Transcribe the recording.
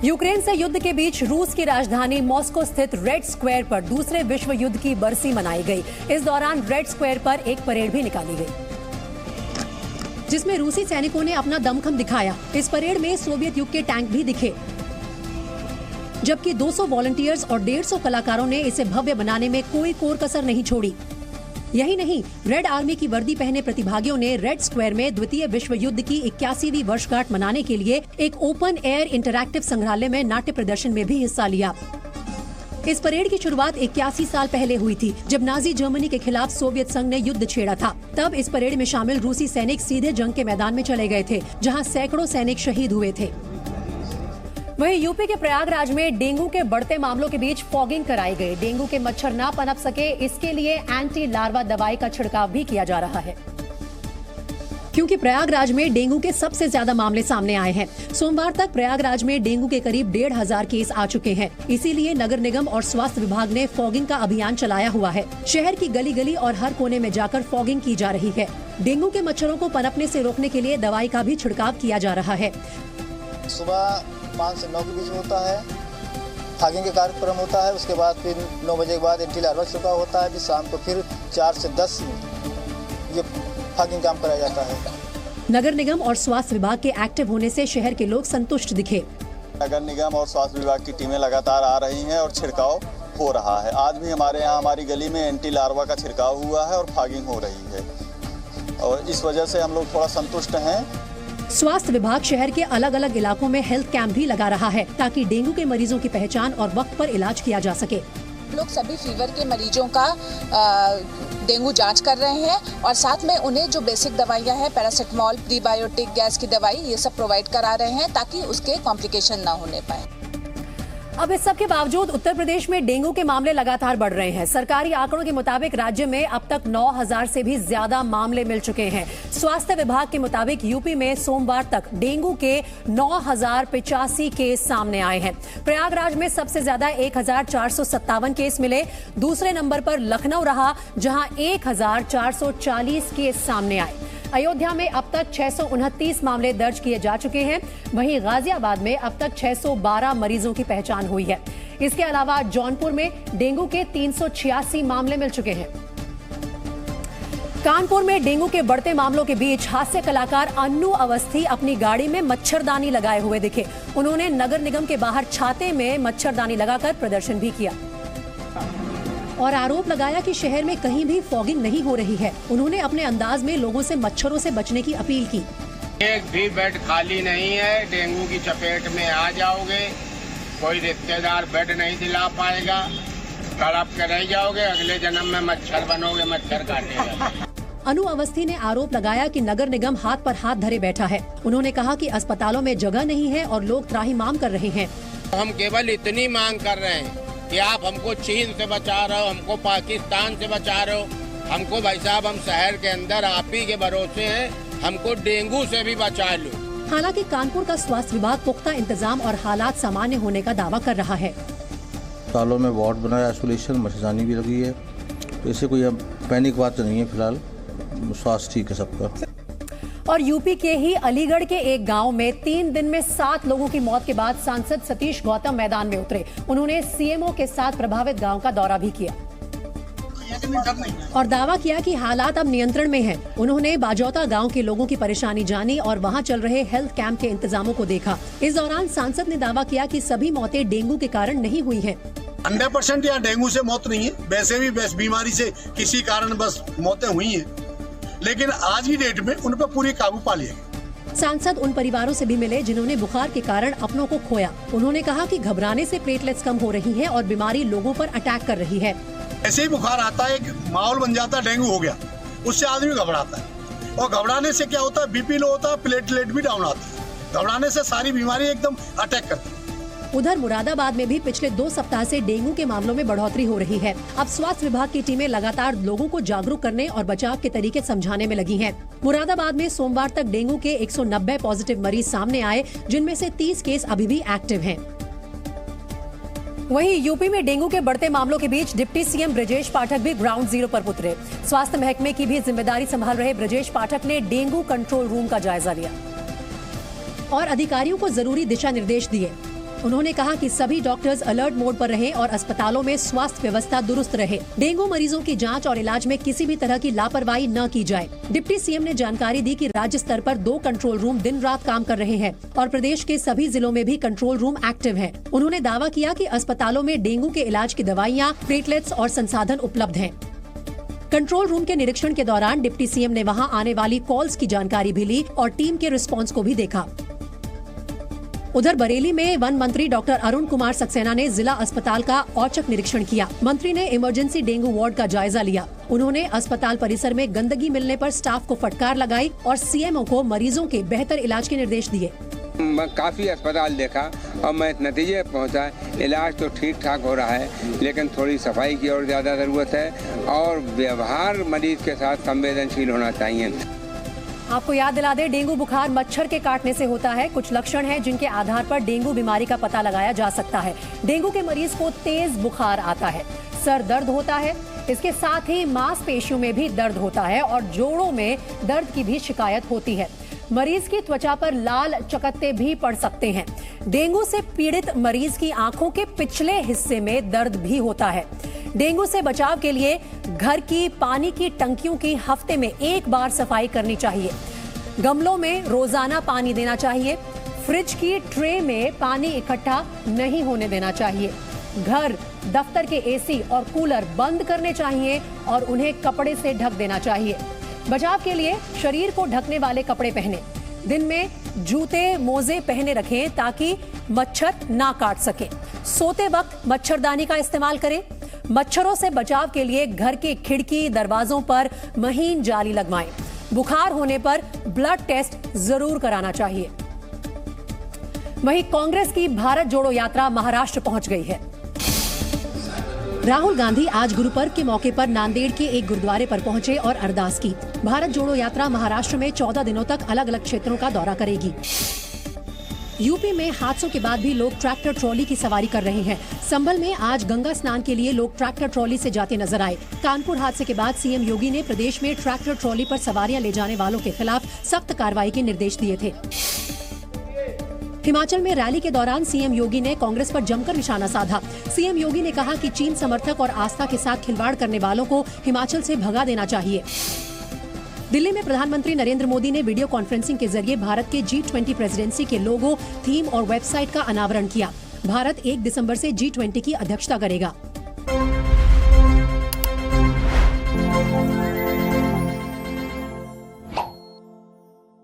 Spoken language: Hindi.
यूक्रेन से युद्ध के बीच रूस की राजधानी मॉस्को स्थित रेड स्क्वायर पर दूसरे विश्व युद्ध की बरसी मनाई गई। इस दौरान रेड स्क्वायर पर एक परेड भी निकाली गई, जिसमें रूसी सैनिकों ने अपना दमखम दिखाया। इस परेड में सोवियत युग के टैंक भी दिखे, जबकि 200 वॉलंटियर्स और 150 कलाकारों ने इसे भव्य बनाने में कोई कोर कसर नहीं छोड़ी। यही नहीं, रेड आर्मी की वर्दी पहने प्रतिभागियों ने रेड स्क्वायर में द्वितीय विश्व युद्ध की 81वीं वर्षगांठ मनाने के लिए एक ओपन एयर इंटरैक्टिव संग्रहालय में नाट्य प्रदर्शन में भी हिस्सा लिया। इस परेड की शुरुआत 81 साल पहले हुई थी, जब नाजी जर्मनी के खिलाफ सोवियत संघ ने युद्ध छेड़ा था। तब इस परेड में शामिल रूसी सैनिक सीधे जंग के मैदान में चले गए थे, जहां सैकड़ों सैनिक शहीद हुए थे। वहीं यूपी के प्रयागराज में डेंगू के बढ़ते मामलों के बीच फॉगिंग कराई गई। डेंगू के मच्छर न पनप सके, इसके लिए एंटी लार्वा दवाई का छिड़काव भी किया जा रहा है, क्योंकि प्रयागराज में डेंगू के सबसे ज्यादा मामले सामने आए हैं। सोमवार तक प्रयागराज में डेंगू के करीब 1500 केस आ चुके हैं। इसीलिए नगर निगम और स्वास्थ्य विभाग ने फॉगिंग का अभियान चलाया हुआ है। शहर की गली गली और हर कोने में जाकर फॉगिंग की जा रही है। डेंगू के मच्छरों को पनपने से रोकने के लिए दवाई का भी छिड़काव किया जा रहा है। सुबह 5 से 9 के बीच में होता है, फॉगिंग का कार्यक्रम होता है। उसके बाद फिर 9 बजे के बाद एंटी लार्वा छिड़काव होता है। फिर शाम को फिर 4 से 10 ये फॉगिंग काम कराया जाता है। नगर निगम और स्वास्थ्य विभाग के एक्टिव होने से शहर के लोग संतुष्ट दिखे। नगर निगम और स्वास्थ्य विभाग की टीमें लगातार आ रही हैं और छिड़काव हो रहा है। आज भी हमारे यहाँ हमारी गली में एंटी लार्वा का छिड़काव हुआ है और फॉगिंग हो रही है, और इस वजह से हम लोग थोड़ा संतुष्ट हैं। स्वास्थ्य विभाग शहर के अलग अलग इलाकों में हेल्थ कैंप भी लगा रहा है, ताकि डेंगू के मरीजों की पहचान और वक्त पर इलाज किया जा सके। लोग सभी फीवर के मरीजों का डेंगू जांच कर रहे हैं, और साथ में उन्हें जो बेसिक दवाइयां हैं, पैरासिटामोल, प्रीबायोटिक, गैस की दवाई, ये सब प्रोवाइड करा रहे हैं, ताकि उसके कॉम्प्लिकेशन ना होने पाए। अब इस सब के बावजूद उत्तर प्रदेश में डेंगू के मामले लगातार बढ़ रहे हैं। सरकारी आंकड़ों के मुताबिक राज्य में अब तक 9000 से भी ज्यादा मामले मिल चुके हैं। स्वास्थ्य विभाग के मुताबिक यूपी में सोमवार तक डेंगू के 9085 केस सामने आए हैं। प्रयागराज में सबसे ज्यादा 1457 केस मिले। दूसरे नंबर पर लखनऊ रहा, जहां 1440 केस सामने आए। अयोध्या में अब तक 629 मामले दर्ज किए जा चुके हैं। वहीं गाजियाबाद में अब तक 612 मरीजों की पहचान हुई है। इसके अलावा जौनपुर में डेंगू के 386 मामले मिल चुके हैं। कानपुर में डेंगू के बढ़ते मामलों के बीच हास्य कलाकार अन्नू अवस्थी अपनी गाड़ी में मच्छरदानी लगाए हुए दिखे। उन्होंने नगर निगम के बाहर छाते में मच्छरदानी लगाकर प्रदर्शन भी किया और आरोप लगाया कि शहर में कहीं भी फॉगिंग नहीं हो रही है। उन्होंने अपने अंदाज में लोगों से मच्छरों से बचने की अपील की। एक भी बेड खाली नहीं है, डेंगू की चपेट में आ जाओगे, कोई रिश्तेदार बेड नहीं दिला पाएगा, तड़प के रह जाओगे, अगले जन्म में मच्छर बनोगे, मच्छर काटेगा। अनु अवस्थी ने आरोप लगाया कि नगर निगम हाथ पर हाथ धरे बैठा है। उन्होंने कहा कि अस्पतालों में जगह नहीं है और लोग त्राहिमाम कर रहे हैं। हम केवल इतनी मांग कर रहे हैं कि आप हमको चीन से बचा रहे हो, हमको पाकिस्तान से बचा रहे हो, हमको भाई साहब हम शहर के अंदर आप ही के भरोसे हैं, हमको डेंगू से भी बचा लो। हालांकि कानपुर का स्वास्थ्य विभाग पुख्ता इंतजाम और हालात सामान्य होने का दावा कर रहा है। अस्पतालों में वार्ड बनाया, आइसोलेशन, मच्छरदानी भी लगी है, तो इससे कोई पैनिक बात तो नहीं है। फिलहाल स्वास्थ्य ठीक है सबका। और यूपी के ही अलीगढ़ के एक गांव में 3 दिन में 7 लोगों की मौत के बाद सांसद सतीश गौतम मैदान में उतरे। उन्होंने सीएमओ के साथ प्रभावित गांव का दौरा भी किया और दावा किया कि हालात अब नियंत्रण में हैं। उन्होंने बाजौता गांव के लोगों की परेशानी जानी और वहां चल रहे हेल्थ कैंप के इंतजामों को देखा। इस दौरान सांसद ने दावा किया कि सभी मौतें डेंगू के कारण नहीं हुई हैं। 100% यहाँ डेंगू से मौत नहीं है, वैसे भी बीमारी से किसी कारण बस मौतें हुई हैं, लेकिन आज की डेट में उन पर पूरी काबू पा लिया। सांसद उन परिवारों से भी मिले जिन्होंने बुखार के कारण अपनों को खोया। उन्होंने कहा कि घबराने से प्लेटलेट्स कम हो रही हैं और बीमारी लोगों पर अटैक कर रही है। ऐसे ही बुखार आता है, एक माहौल बन जाता है, डेंगू हो गया, उससे आदमी घबराता है, और घबराने से क्या होता है, बीपी लो होता है, प्लेटलेट भी डाउन आती है। घबराने से सारी बीमारी एकदम अटैक करती है। उधर मुरादाबाद में भी पिछले 2 सप्ताह से डेंगू के मामलों में बढ़ोतरी हो रही है। अब स्वास्थ्य विभाग की टीमें लगातार लोगों को जागरूक करने और बचाव के तरीके समझाने में लगी हैं। मुरादाबाद में सोमवार तक डेंगू के 190 पॉजिटिव मरीज सामने आए, जिनमें से 30 केस अभी भी एक्टिव हैं। वहीं यूपी में डेंगू के बढ़ते मामलों के बीच डिप्टी सीएम ब्रजेश पाठक भी ग्राउंड जीरो पर उतरे। स्वास्थ्य महकमे की भी जिम्मेदारी संभाल रहे ब्रजेश पाठक ने डेंगू कंट्रोल रूम का जायजा लिया और अधिकारियों को जरूरी दिशा निर्देश दिए। उन्होंने कहा कि सभी डॉक्टर्स अलर्ट मोड पर रहें और अस्पतालों में स्वास्थ्य व्यवस्था दुरुस्त रहे। डेंगू मरीजों की जांच और इलाज में किसी भी तरह की लापरवाही न की जाए। डिप्टी सीएम ने जानकारी दी कि राज्य स्तर पर 2 कंट्रोल रूम दिन रात काम कर रहे हैं और प्रदेश के सभी जिलों में भी कंट्रोल रूम एक्टिव हैं। उन्होंने दावा किया कि अस्पतालों में डेंगू के इलाज की दवाइयाँ, प्लेटलेट्स और संसाधन उपलब्ध हैं। कंट्रोल रूम के निरीक्षण के दौरान डिप्टी सीएम ने वहां आने वाली कॉल्स की जानकारी भी ली और टीम के रिस्पांस को भी देखा। उधर बरेली में वन मंत्री डॉक्टर अरुण कुमार सक्सेना ने जिला अस्पताल का औचक निरीक्षण किया। मंत्री ने इमरजेंसी डेंगू वार्ड का जायजा लिया। उन्होंने अस्पताल परिसर में गंदगी मिलने पर स्टाफ को फटकार लगाई और सीएमओ को मरीजों के बेहतर इलाज के निर्देश दिए। मैं काफ़ी अस्पताल देखा और मैं इस नतीजे पर पहुंचा, इलाज तो ठीक ठाक हो रहा है, लेकिन थोड़ी सफाई की और ज़्यादा ज़रूरत है और व्यवहार मरीज के साथ संवेदनशील होना चाहिए। आपको याद दिला दे, डेंगू बुखार मच्छर के काटने से होता है। कुछ लक्षण हैं जिनके आधार पर डेंगू बीमारी का पता लगाया जा सकता है। डेंगू के मरीज को तेज बुखार आता है, सर दर्द होता है, इसके साथ ही मांसपेशियों में भी दर्द होता है और जोड़ों में दर्द की भी शिकायत होती है। मरीज की त्वचा पर लाल चकत्ते भी पड़ सकते हैं। डेंगू से पीड़ित मरीज की आंखों के पिछले हिस्से में दर्द भी होता है। डेंगू से बचाव के लिए घर की पानी की टंकियों की हफ्ते में 1 बार सफाई करनी चाहिए। गमलों में रोजाना पानी देना चाहिए। फ्रिज की ट्रे में पानी इकट्ठा नहीं होने देना चाहिए। घर, दफ्तर के एसी और कूलर बंद करने चाहिए और उन्हें कपड़े से ढक देना चाहिए। बचाव के लिए शरीर को ढकने वाले कपड़े पहने। दिन में जूते, मोजे पहने रखें ताकि मच्छर ना काट सके। सोते वक्त मच्छरदानी का इस्तेमाल करें। मच्छरों से बचाव के लिए घर की खिड़की, दरवाजों पर महीन जाली लगवाएं। बुखार होने पर ब्लड टेस्ट जरूर कराना चाहिए। वहीं कांग्रेस की भारत जोड़ो यात्रा महाराष्ट्र पहुंच गई है। राहुल गांधी आज गुरु पर्व के मौके पर नांदेड़ के एक गुरुद्वारे पर पहुंचे और अरदास की। भारत जोड़ो यात्रा महाराष्ट्र में 14 दिनों तक अलग अलग क्षेत्रों का दौरा करेगी। यूपी में हादसों के बाद भी लोग ट्रैक्टर ट्रॉली की सवारी कर रहे हैं। संभल में आज गंगा स्नान के लिए लोग ट्रैक्टर ट्रॉली से जाते नजर आए। कानपुर हादसे के बाद सीएम योगी ने प्रदेश में ट्रैक्टर ट्रॉली पर सवारियां ले जाने वालों के खिलाफ सख्त कार्रवाई के निर्देश दिए थे। हिमाचल में रैली के दौरान सीएम योगी ने कांग्रेस पर जमकर निशाना साधा। सीएम योगी ने कहा कि चीन समर्थक और आस्था के साथ खिलवाड़ करने वालों को हिमाचल से भगा देना चाहिए। दिल्ली में प्रधानमंत्री नरेंद्र मोदी ने वीडियो कॉन्फ्रेंसिंग के जरिए भारत के G20 प्रेसिडेंसी के लोगो, थीम और वेबसाइट का अनावरण किया। भारत 1 दिसंबर से G20 की अध्यक्षता करेगा।